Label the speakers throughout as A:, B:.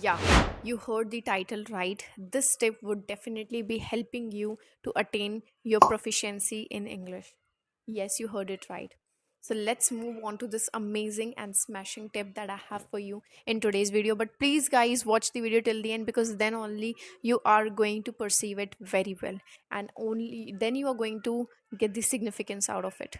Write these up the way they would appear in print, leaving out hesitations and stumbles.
A: Yeah, you heard the title right. This tip would definitely be helping you to attain your proficiency in English. Yes, you heard it right. So let's move on to this amazing and smashing tip that I have for you in today's video. But please, guys, watch the video till the end because then only you are going to perceive it very well, and only then you are going to get the significance out of it.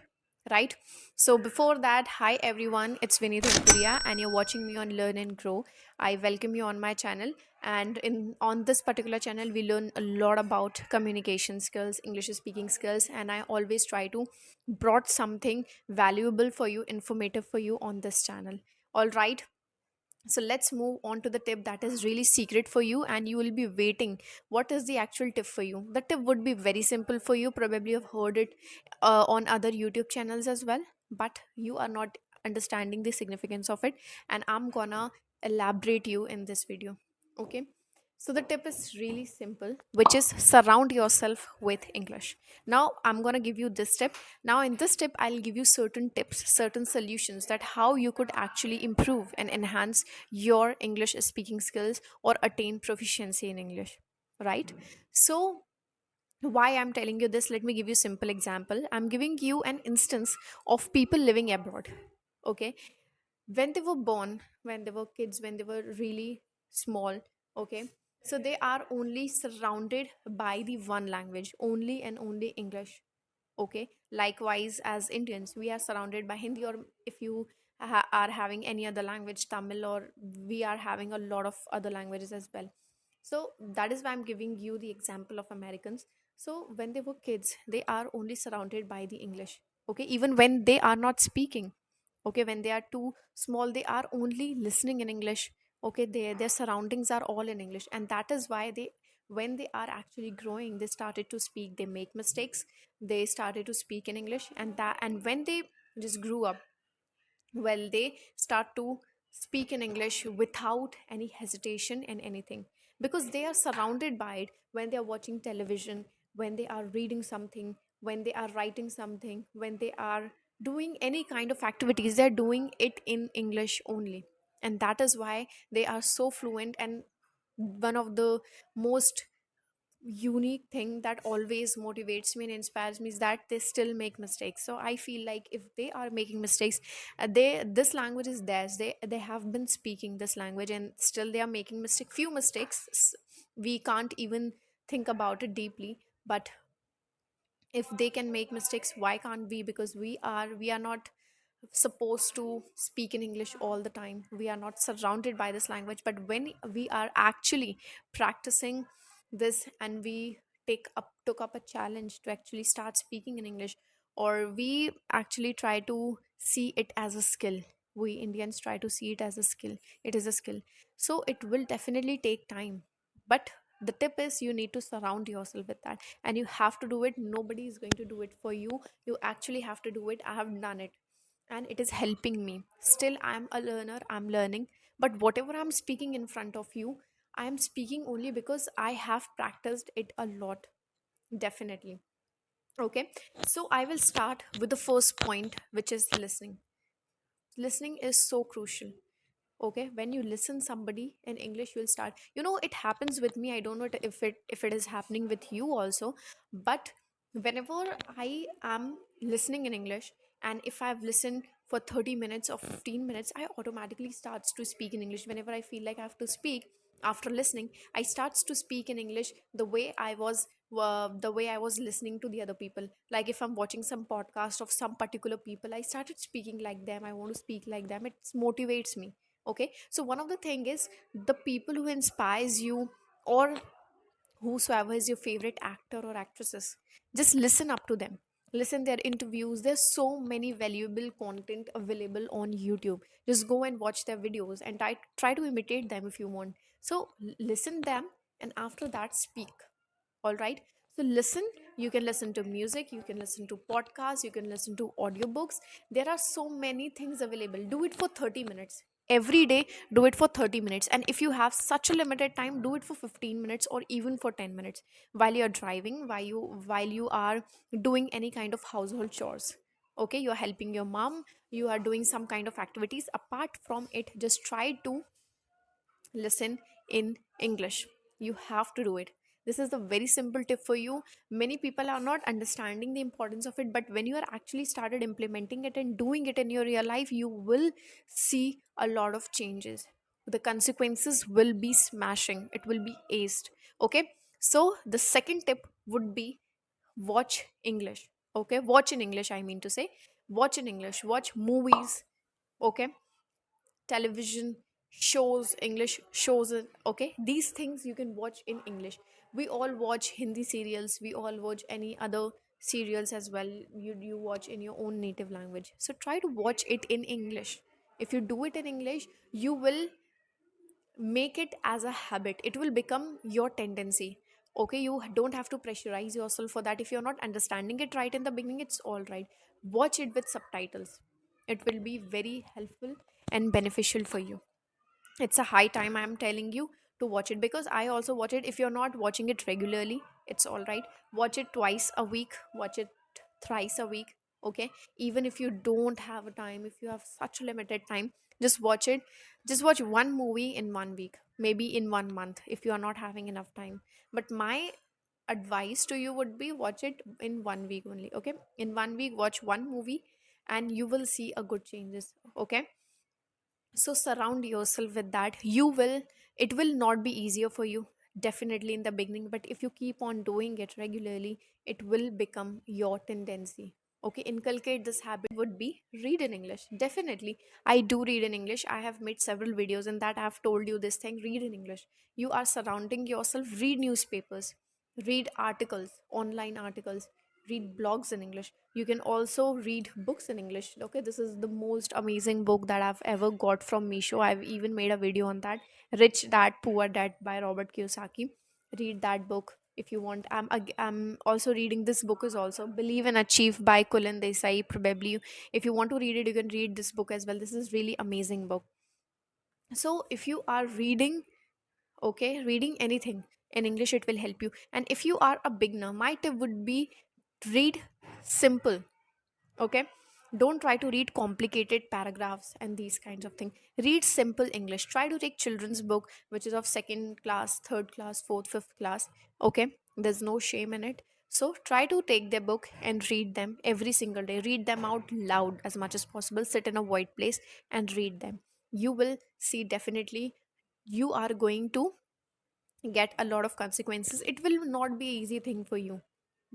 A: Right? So before that, hi everyone, it's Vinny Dhulpuria and you're watching me on Learn and Grow. I welcome you on my channel, and in on this particular channel we learn a lot about communication skills, English speaking skills, and I always try to brought something valuable for you, informative for you on this channel. All right, so let's move on to the tip that is really secret for you and you will be waiting what is the actual tip for you. The tip would be very simple for you, probably you've heard it on other YouTube channels as well, but you are not understanding the significance of it, and I'm gonna elaborate you in this video. Okay, so the tip is really simple, which is surround yourself with English. Now I'm gonna give you this tip. Now in this tip I'll give you certain tips, certain solutions that how you could actually improve and enhance your English speaking skills or attain proficiency in English. Right? So why I'm telling you this, let me give you simple example. I'm giving you an instance of people living abroad. Okay, when they were born, when they were kids, when they were really small, okay, so they are only surrounded by the one language, only and only English. Okay, likewise as Indians we are surrounded by Hindi, or if you are having any other language, Tamil, or we are having a lot of other languages as well. So that is why I'm giving you the example of Americans. So when they were kids they are only surrounded by the English. Okay, even when they are not speaking, okay, when they are too small they are only listening in English. Okay, their surroundings are all in English, and that is why they, when they are actually growing, they started to speak, they make mistakes, they started to speak in English, and when they just grew up, well, they start to speak in English without any hesitation and anything, because they are surrounded by it. When they are watching television, when they are reading something, when they are writing something, when they are doing any kind of activities, they're doing it in English only, and that is why they are so fluent. And one of the most unique thing that always motivates me and inspires me is that they still make mistakes. So I feel like if they are making mistakes, they, this language is theirs, they have been speaking this language and still they are making few mistakes. We can't even think about it deeply, but if they can make mistakes, why can't we? Because we are not supposed to speak in English all the time, we are not surrounded by this language, but when we are actually practicing this and we took up a challenge to actually start speaking in English, or we actually try to see it as a skill, we Indians try to see it as a skill, it is a skill. So it will definitely take time, but the tip is you need to surround yourself with that, and you have to do it. Nobody is going to do it for you, you actually have to do it. I have done it and it is helping me. Still I'm a learner, I'm learning, but whatever I'm speaking in front of you, I am speaking only because I have practiced it a lot. Definitely. Okay, so I will start with the first point, which is listening. Listening is so crucial. Okay, when you listen somebody in English, you'll start, it happens with me. I don't know if it is happening with you also, but whenever I am listening in English, and if I've listened for 30 minutes or 15 minutes, I automatically starts to speak in English. Whenever I feel like I have to speak after listening, I starts to speak in English the way I was listening to the other people. Like if I'm watching some podcast of some particular people, I started speaking like them, I want to speak like them, it motivates me. Okay, so one of the thing is the people who inspires you, or whosoever is your favorite actor or actresses, just listen up to them, listen their interviews. There's so many valuable content available on YouTube. Just go and watch their videos and try to imitate them if you want. So listen them, and after that speak. All right, so listen. You can listen to music, you can listen to podcasts, you can listen to audiobooks. There are so many things available. Do it for 30 minutes every day. Do it for 30 minutes, and if you have such a limited time, do it for 15 minutes or even for 10 minutes, while you're driving, while you are doing any kind of household chores. Okay, you're helping your mom, you are doing some kind of activities. Apart from it, just try to listen in English. You have to do it. This is a very simple tip for you. Many people are not understanding the importance of it, but when you are actually started implementing it and doing it in your real life, you will see a lot of changes. The consequences will be smashing, it will be aced. Okay, so the second tip would be watch English. Okay, watch in English, I mean to say, watch in English, watch movies. Okay, television shows, English shows, okay, these things you can watch in English. We all watch Hindi serials, we all watch any other serials as well. You watch in your own native language, so try to watch it in English. If you do it in English, you will make it as a habit, it will become your tendency. Okay, you don't have to pressurize yourself for that. If you're not understanding it right in the beginning, it's all right. Watch it with subtitles, it will be very helpful and beneficial for you. It's a high time, I'm telling you, to watch it, because I also watch it. If you're not watching it regularly, it's all right. Watch it twice a week, watch it thrice a week. Okay, even if you don't have a time, if you have such a limited time, just watch it. Just watch one movie in 1 week, maybe in 1 month, if you are not having enough time. But my advice to you would be watch it in 1 week only. Okay, in 1 week watch one movie, and you will see a good changes. Okay, so surround yourself with that. You will, it will not be easier for you definitely in the beginning, but if you keep on doing it regularly, it will become your tendency. Okay, inculcate this habit would be read in English. Definitely, I do read in English. I have made several videos in that I have told you this thing. Read in English. You are surrounding yourself. Read newspapers, read articles, online articles, read blogs in English. You can also read books in English. Okay, this is the most amazing book that I've ever got from Misho. I've even made a video on that. Rich Dad Poor Dad by Robert Kiyosaki. Read that book if you want. I'm also reading this book is also Believe and Achieve by Kulin Desai. Probably if you want to read it, you can read this book as well. This is really amazing book. So if you are reading, okay, reading anything in English, it will help you. And if you are a beginner, my tip would be read simple. Okay, don't try to read complicated paragraphs and these kinds of things. Read simple English. Try to take children's book which is of second class, third class, fourth, fifth class. Okay, there's no shame in it. So try to take their book and read them every single day. Read them out loud as much as possible. Sit in a white place and read them. You will see definitely you are going to get a lot of consequences. It will not be easy thing for you.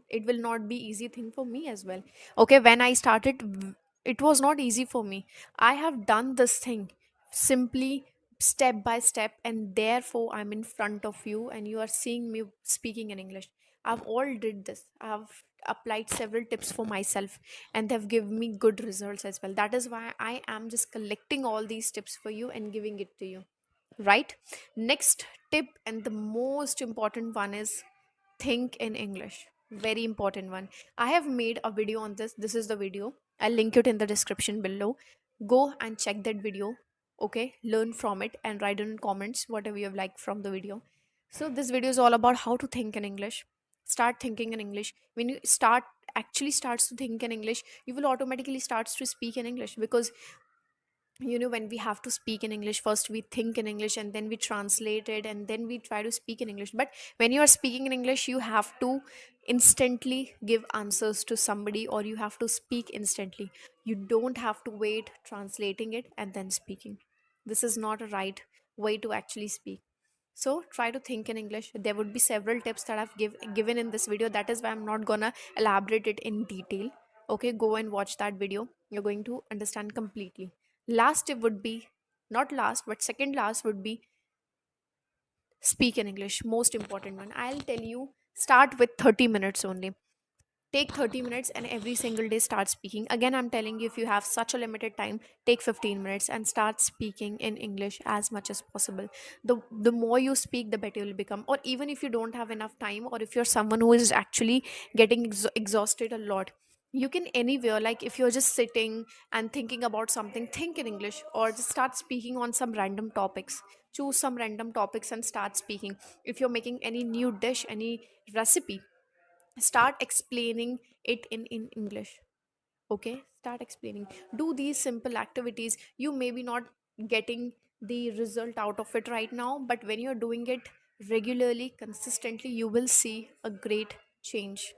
A: It will not be easy thing for me as well. Okay, when I started, it was not easy for me. I have done this thing simply step by step, and therefore I'm in front of you and you are seeing me speaking in English. I've all did this. I've applied several tips for myself, and they've given me good results as well. That is why I am just collecting all these tips for you and giving it to you, right? Next tip, and the most important one, is think in English. Very important one. I have made a video on this. This is the video. I'll link it in the description below. Go and check that video. Okay, learn from it and write in comments whatever you have liked from the video. So this video is all about how to think in English. Start thinking in English. When you start actually starts to think in English, you will automatically starts to speak in English, because when we have to speak in English, first we think in English and then we translate it and then we try to speak in English. But when you are speaking in English, you have to instantly give answers to somebody, or you have to speak instantly. You don't have to wait translating it and then speaking. This is not a right way to actually speak. So try to think in English. There would be several tips that given in this video. That is why I'm not gonna elaborate it in detail. Okay, go and watch that video. You're going to understand completely. Last tip would be, not last, but second last would be speak in English. Most important one. I'll tell you, start with 30 minutes only. Take 30 minutes and every single day start speaking. Again, I'm telling you, if you have such a limited time, take 15 minutes and start speaking in English as much as possible. The more you speak, the better you'll become. Or even if you don't have enough time, or if you're someone who is actually getting exhausted a lot, you can anywhere, like if you're just sitting and thinking about something, think in English, or just start speaking on some random topics. Choose some random topics and start speaking. If you're making any new dish, any recipe, start explaining it in English. Okay, start explaining. Do these simple activities. You may be not getting the result out of it right now, but when you're doing it regularly, consistently, you will see a great change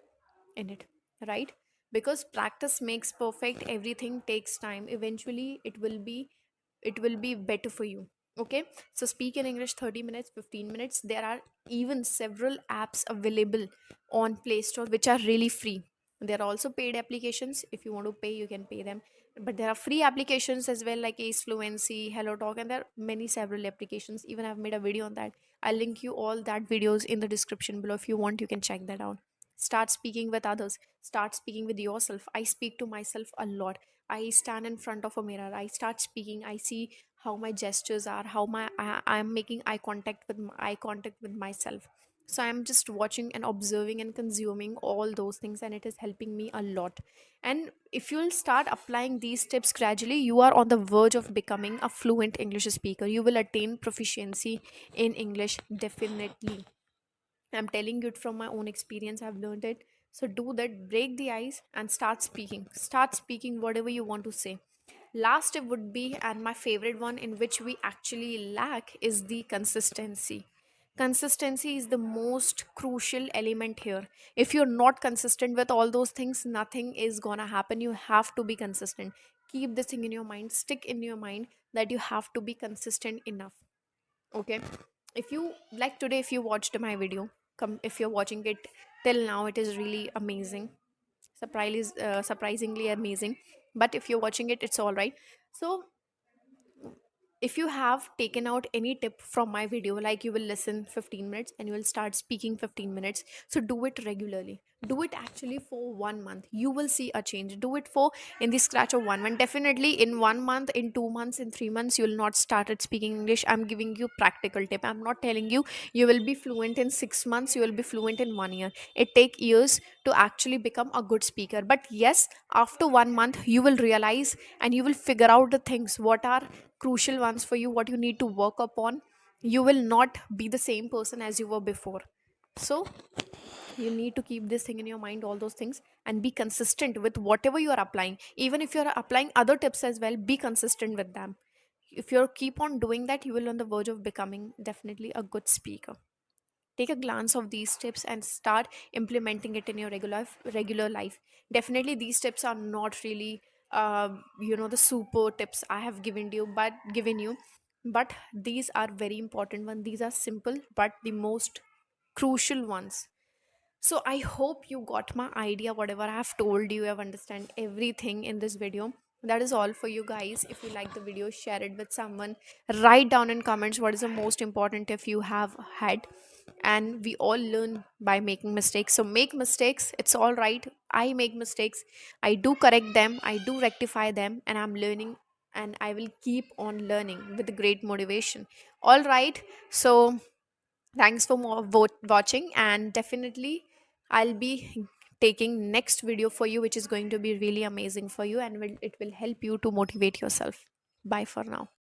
A: in it, right? Because practice makes perfect, everything takes time, eventually it will be better for you. Okay, so speak in English 30 minutes, 15 minutes. There are even several apps available on Play Store which are really free. There are also paid applications. If you want to pay, you can pay them, but there are free applications as well, like Ace Fluency, Hello Talk, and there are many several applications. Even I've made a video on that. I'll link you all that videos in the description below. If you want, you can check that out. Start speaking with others, start speaking with yourself. I speak to myself a lot. I stand in front of a mirror, I start speaking, I see how my gestures are, how I'm making eye contact with myself. So I'm just watching and observing and consuming all those things, and it is helping me a lot. And if you'll start applying these tips gradually, you are on the verge of becoming a fluent English speaker. You will attain proficiency in English, definitely. I'm telling you it from my own experience. I've learned it. So do that, break the ice and start speaking. Start speaking whatever you want to say. Last tip would be, and my favorite one, in which we actually lack, is the consistency. Consistency is the most crucial element here. If you're not consistent with all those things, nothing is gonna happen. You have to be consistent. Keep this thing in your mind, stick in your mind that you have to be consistent enough. Okay, if you like today, if you watched my video, come, if you're watching it till now, it is really amazing. Surprisingly amazing. But if you're watching it, it's all right. So if you have taken out any tip from my video, like you will listen 15 minutes and you will start speaking 15 minutes, so do it regularly. Do it actually for 1 month. You will see a change. Do it for in the scratch of 1 month. Definitely in 1 month, in 2 months, in 3 months, you will not started speaking English. I'm giving you practical tip. I'm not telling you you will be fluent in 6 months, you will be fluent in 1 year. It take years to actually become a good speaker. But yes, after 1 month, you will realize and you will figure out the things what are crucial ones for you, what you need to work upon. You will not be the same person as you were before. So you need to keep this thing in your mind, all those things, and be consistent with whatever you are applying. Even if you're applying other tips as well, be consistent with them. If you keep on doing that, you will on the verge of becoming definitely a good speaker. Take a glance of these tips and start implementing it in your regular life. Definitely these tips are not really the super tips I have given you, but these are very important ones. These are simple but the most crucial ones. So I hope you got my idea. Whatever I have told you, you have understand everything in this video. That is all for you guys. If you like the video, share it with someone. Write down in comments what is the most important if you have had. And we all learn by making mistakes. So make mistakes. It's all right. I make mistakes. I do correct them. I do rectify them, and I'm learning. And I will keep on learning with great motivation. All right. So thanks for watching, and definitely I'll be taking next video for you, which is going to be really amazing for you, and it will help you to motivate yourself. Bye for now.